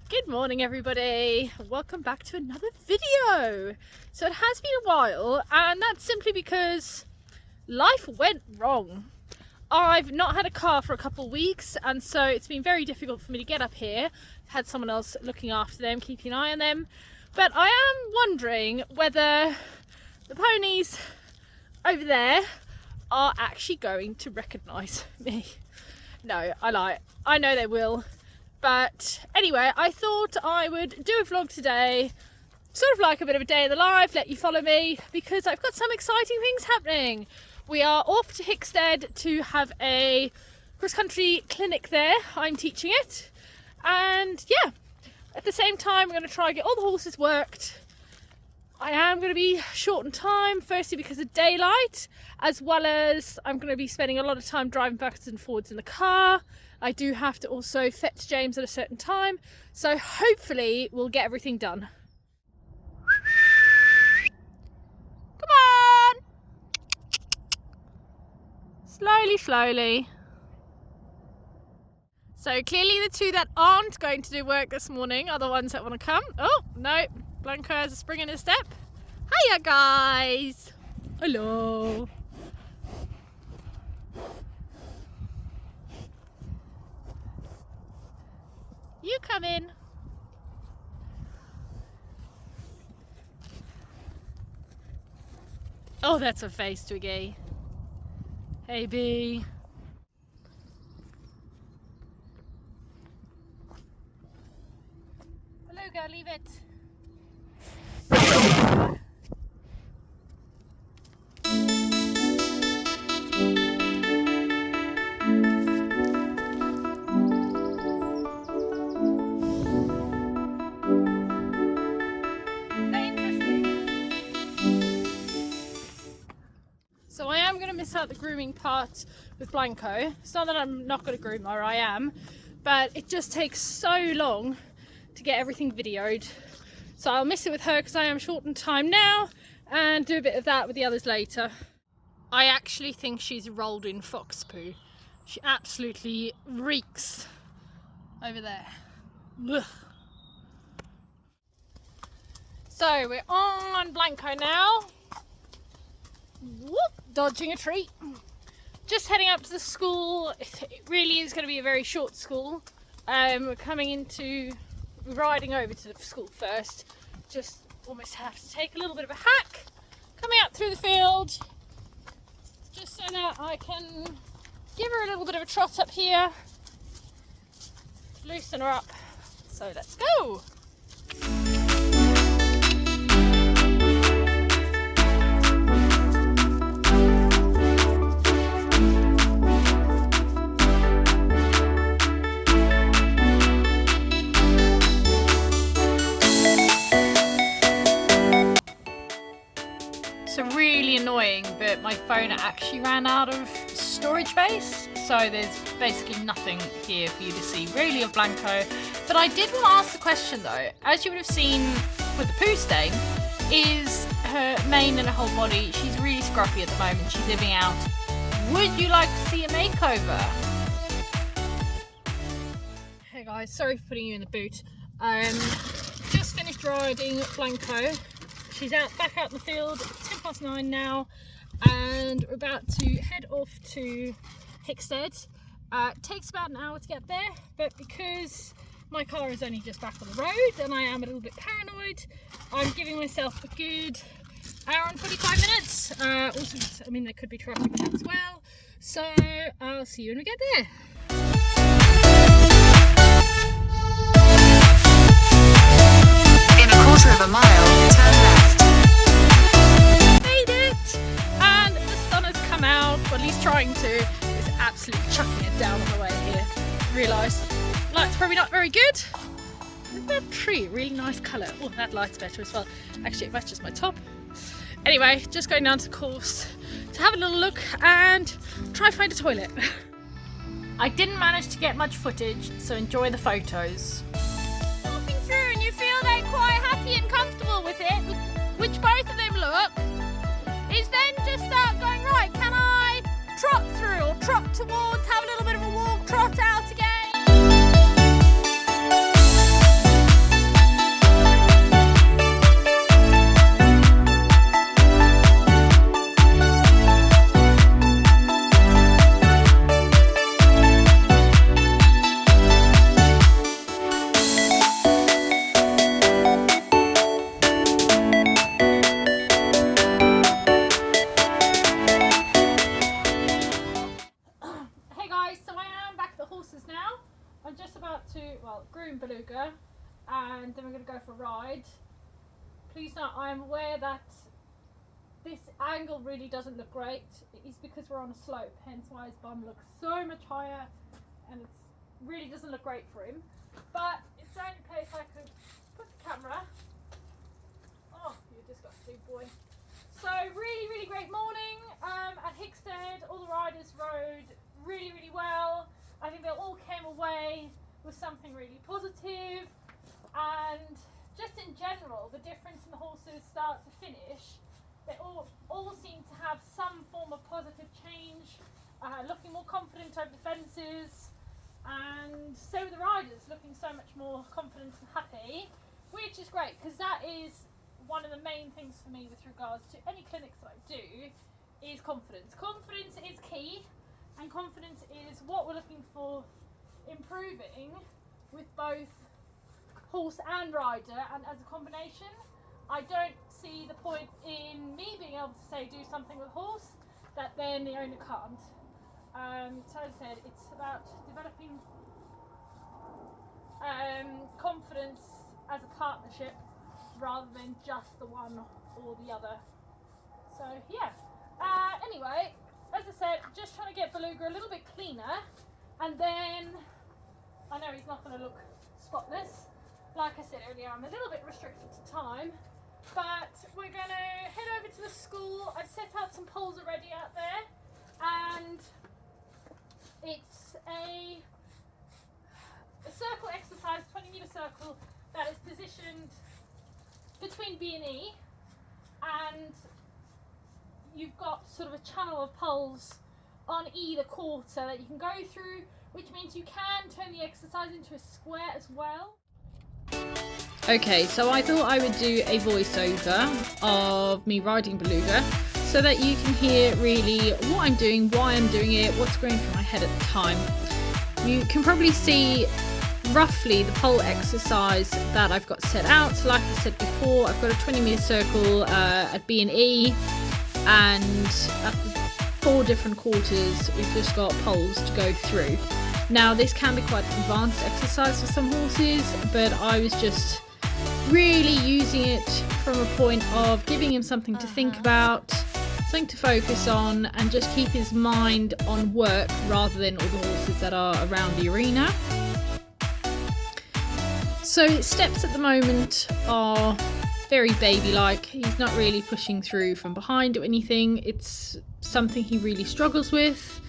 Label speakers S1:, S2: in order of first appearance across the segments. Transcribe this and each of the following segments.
S1: Good morning everybody, welcome back to another video. So it has been a while, and that's simply because life went wrong. I've not had a car for a couple of weeks, and so it's been very difficult for me to get up here. I've had someone else looking after them, keeping an eye on them, but I am wondering whether the ponies over there are actually going to recognise me. No, I lie, I know they will. But anyway, I thought I would do a vlog today, sort of like a bit of a day in the life, let you follow me, because I've got some exciting things happening. We are off to Hickstead to have a cross-country clinic there. I'm teaching it, and yeah, at the same time we're going to try and get all the horses worked. I am going to be short on time, firstly because of daylight, as well as I'm going to be spending a lot of time driving backwards and forwards in the car. I do have to also fetch James at a certain time, so hopefully we'll get everything done. Come on! Slowly, slowly. So clearly the two that aren't going to do work this morning are the ones that want to come. Oh, no, Blanco has a spring in his step. Hiya guys! Hello! You come in. Oh, that's a face, Twiggy. Hey, B. Ballougar, leave it. So I am going to miss out the grooming part with Blanco. It's not that I'm not going to groom her, I am, but it just takes so long to get everything videoed. So I'll miss it with her because I am short on time now, and do a bit of that with the others later. I actually think she's rolled in fox poo. She absolutely reeks over there. Ugh. So we're on Blanco now. Whoop, dodging a tree. Just heading up to the school. It really is going to be a very short school. We're riding over to the school first. Just almost have to take a little bit of a hack coming up through the field, just so that I can give her a little bit of a trot up here, loosen her up. So let's go. So really annoying, but my phone actually ran out of storage space, so there's basically nothing here for you to see really of Blanco. But I did want to ask the question though, as you would have seen with the poo stain, is her mane and her whole body, she's really scruffy at the moment, she's living out. Would you like to see a makeover? Hey guys, sorry for putting you in the boot. Just finished riding Blanco. She's back out in the field. It's 9:10 now, and we're about to head off to Hickstead. It takes about an hour to get there, but because my car is only just back on the road and I am a little bit paranoid, I'm giving myself a good hour and 45 minutes. Also, I mean, there could be traffic as well, so I'll see you when we get there.
S2: In a quarter of a mile, turn left.
S1: Made it! And the sun has come out, well, at least trying to. It's absolutely chucking it down on the way here. Realised light's probably not very good. Look at that tree, really nice colour. Oh, that light's better as well. Actually, it matches my top. Anyway, just going down to the course to have a little look and try to find a toilet. I didn't manage to get much footage, so enjoy the photos. Walking through and you feel they're quite happy and comfortable with it, which both of them look, is then just start going, right, can I trot through or trot towards, have a little bit of a walk, trot out again. to, well, groom Ballougar, and then we're going to go for a ride. Please note, I am aware that this angle really doesn't look great. It is because we're on a slope, hence why his bum looks so much higher, and it really doesn't look great for him. But it's the only place I could put the camera. Oh, you just got a big boy. So really, really great morning at Hickstead. All the riders rode really, really well. I think they all came away with something really positive, and just in general, the difference in the horses start to finish, they all seem to have some form of positive change, looking more confident over the fences, and so the riders looking so much more confident and happy, which is great, because that is one of the main things for me with regards to any clinics that I do, is confidence. Confidence is key, and confidence is what we're looking for improving with both horse and rider, and as a combination. I don't see the point in me being able to say do something with horse that then the owner can't. So as I said, it's about developing confidence as a partnership rather than just the one or the other. So yeah, anyway, as I said, just trying to get Ballougar a little bit cleaner, and then I know he's not going to look spotless. Like I said earlier, I'm a little bit restricted to time, but we're going to head over to the school. I've set out some poles already out there, and it's a circle exercise, 20-meter circle, that is positioned between B and E, and you've got sort of a channel of poles on either quarter that you can go through, which means you can turn the exercise into a square as well.
S3: Okay, so I thought I would do a voiceover of me riding Ballougar so that you can hear really what I'm doing, why I'm doing it, what's going through my head at the time. You can probably see roughly the pole exercise that I've got set out. Like I said before, I've got a 20-meter circle at B and E, and at the 4 different quarters we've just got poles to go through. Now this can be quite an advanced exercise for some horses, but I was just really using it from a point of giving him something to think about, something to focus on, and just keep his mind on work rather than all the horses that are around the arena. So steps at the moment are very baby-like. He's not really pushing through from behind or anything. It's something he really struggles with.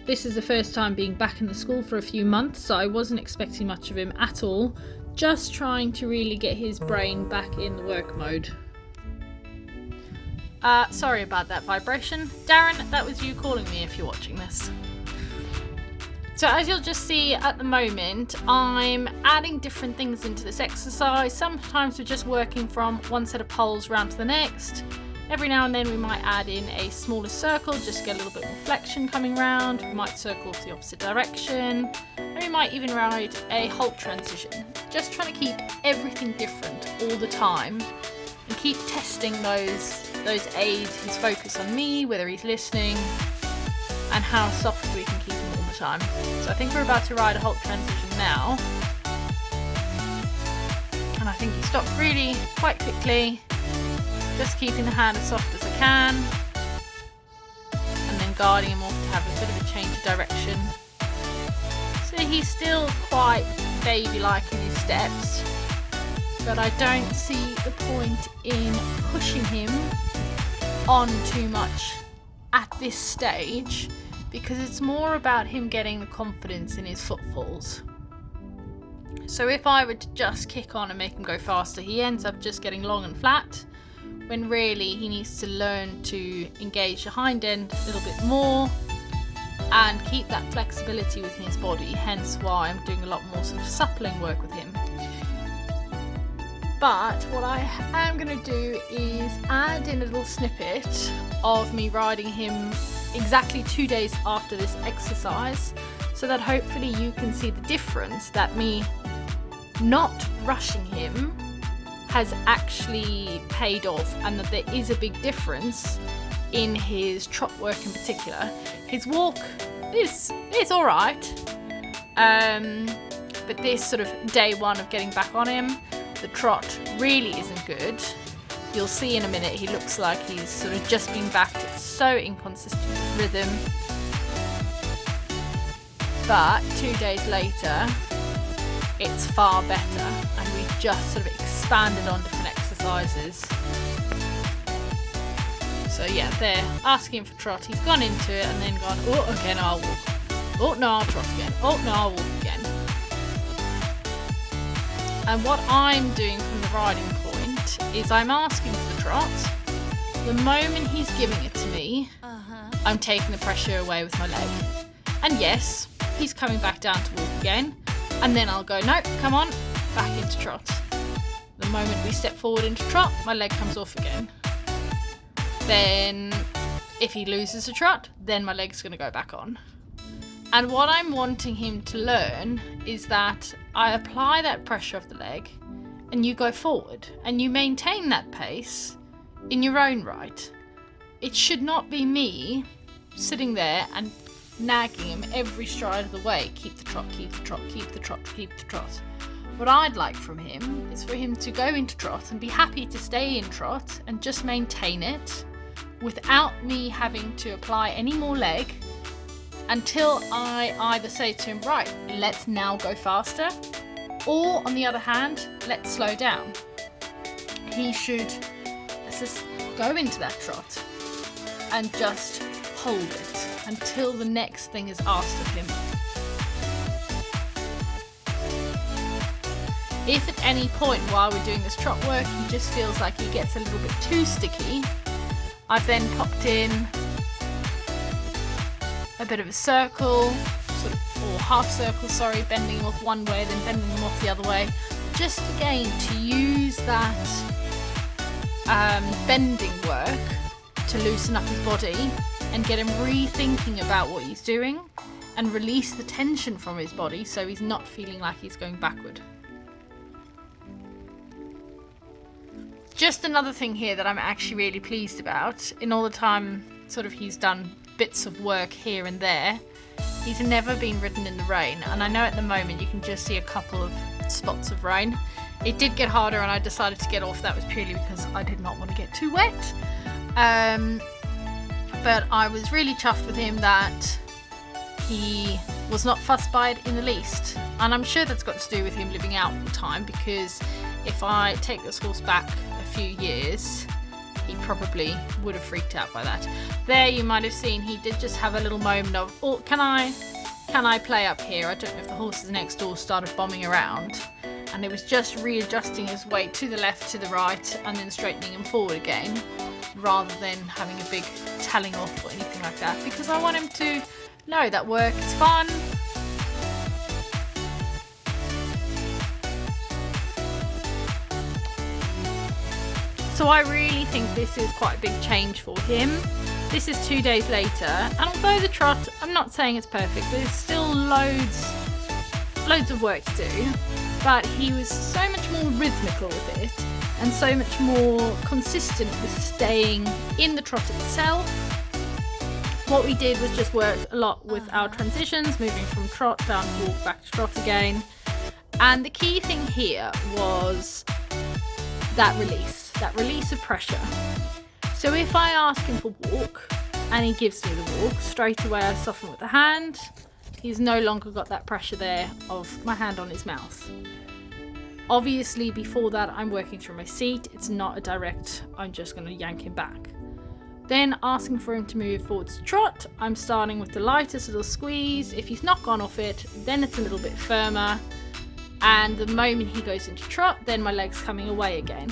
S3: This is the first time being back in the school for a few months, so I wasn't expecting much of him at all. Just trying to really get his brain back in the work mode. Sorry about that vibration. Darren, that was you calling me if you're watching this. So as you'll just see at the moment, I'm adding different things into this exercise. Sometimes we're just working from one set of poles round to the next. Every now and then we might add in a smaller circle just to get a little bit more flexion coming round. We might circle to the opposite direction, and we might even ride a halt transition. Just trying to keep everything different all the time and keep testing those aids, his focus on me, whether he's listening, and how soft we can keep him all the time. So I think we're about to ride a halt transition now, and I think he stopped really quite quickly. Just keeping the hand as soft as I can, and then guiding him off to have a bit of a change of direction. So he's still quite baby-like in his steps, but I don't see the point in pushing him on too much at this stage, because it's more about him getting the confidence in his footfalls. So if I were to just kick on and make him go faster, he ends up just getting long and flat, when really he needs to learn to engage the hind end a little bit more and keep that flexibility within his body, hence why I'm doing a lot more sort of suppling work with him. But what I am going to do is add in a little snippet of me riding him exactly 2 days after this exercise, so that hopefully you can see the difference that me not rushing him has actually paid off, and that there is a big difference in his trot work in particular. His walk is alright, But this sort of day one of getting back on him, the trot really isn't good. You'll see in a minute he looks like he's sort of just been backed. It's so inconsistent with rhythm. But 2 days later, it's far better, and we've just sort of expanded on different exercises. So yeah, they're asking for trot. He's gone into it and then gone, oh, okay, now I'll walk. Oh, no, I'll trot again. Oh, no, I'll walk again. And what I'm doing from the riding point is I'm asking for the trot. The moment he's giving it to me, I'm taking the pressure away with my leg. And yes, he's coming back down to walk again. And then I'll go, no, come on, back into trot. The moment we step forward into trot, my leg comes off again. Then if he loses a trot, then my leg's going to go back on. And what I'm wanting him to learn is that I apply that pressure of the leg and you go forward and you maintain that pace in your own right. It should not be me sitting there and nagging him every stride of the way. Keep the trot, keep the trot, keep the trot, keep the trot. What I'd like from him is for him to go into trot and be happy to stay in trot and just maintain it without me having to apply any more leg until I either say to him, right, let's now go faster, or on the other hand, let's slow down. He should just go into that trot and just hold it until the next thing is asked of him. If at any point while we're doing this trot work he just feels like he gets a little bit too sticky, I've then popped in a bit of a circle, sort of, or half circle, sorry, bending him off one way, then bending him off the other way, just again to use that bending work to loosen up his body and get him rethinking about what he's doing and release the tension from his body so he's not feeling like he's going backward. Just another thing here that I'm actually really pleased about, in all the time sort of he's done bits of work here and there, he's never been ridden in the rain, and I know at the moment you can just see a couple of spots of rain. It did get harder and I decided to get off. That was purely because I did not want to get too wet. But I was really chuffed with him that he was not fussed by it in the least, and I'm sure that's got to do with him living out all the time, because if I take this horse back a few years, he probably would have freaked out by that. There you might have seen he did just have a little moment of, oh, can I play up here? I don't know if the horses next door started bombing around, and it was just readjusting his weight to the left, to the right, and then straightening him forward again, rather than having a big telling off or anything like that, because I want him to know that work is fun. So I really think this is quite a big change for him. This is 2 days later, and although the trot, I'm not saying it's perfect, there's still loads of work to do, but he was so much more rhythmical with it and so much more consistent with staying in the trot itself. What we did was just work a lot with our transitions, moving from trot down to walk, back to trot again. And the key thing here was that release of pressure. So if I ask him for walk and he gives me the walk, straight away I soften with the hand. He's no longer got that pressure there of my hand on his mouth. Obviously before that I'm working through my seat. It's not a direct, I'm just going to yank him back. Then asking for him to move forwards to trot, I'm starting with the lightest little squeeze. If he's not gone off it, then it's a little bit firmer. And the moment he goes into trot, then my leg's coming away again.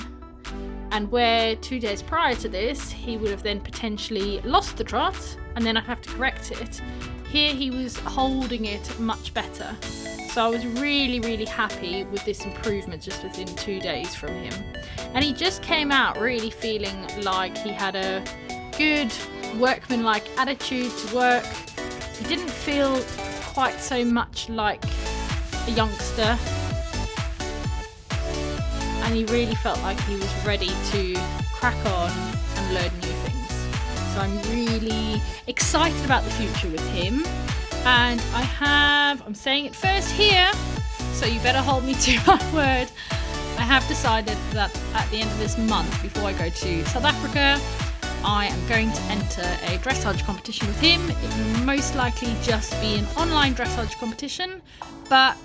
S3: And where 2 days prior to this, he would have then potentially lost the trot, and then I'd have to correct it. Here he was holding it much better. So I was really, really happy with this improvement just within 2 days from him. And he just came out really feeling like he had a good workman-like attitude to work. He didn't feel quite so much like a youngster. And he really felt like he was ready to crack on and learn new things. So I'm really excited about the future with him. And I'm saying it first here, so you better hold me to my word. I have decided that at the end of this month, before I go to South Africa, I am going to enter a dressage competition with him. It will most likely just be an online dressage competition, but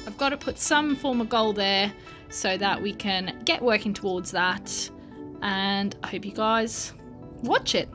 S3: I've got to put some form of goal there so that we can get working towards that, and I hope you guys watch it.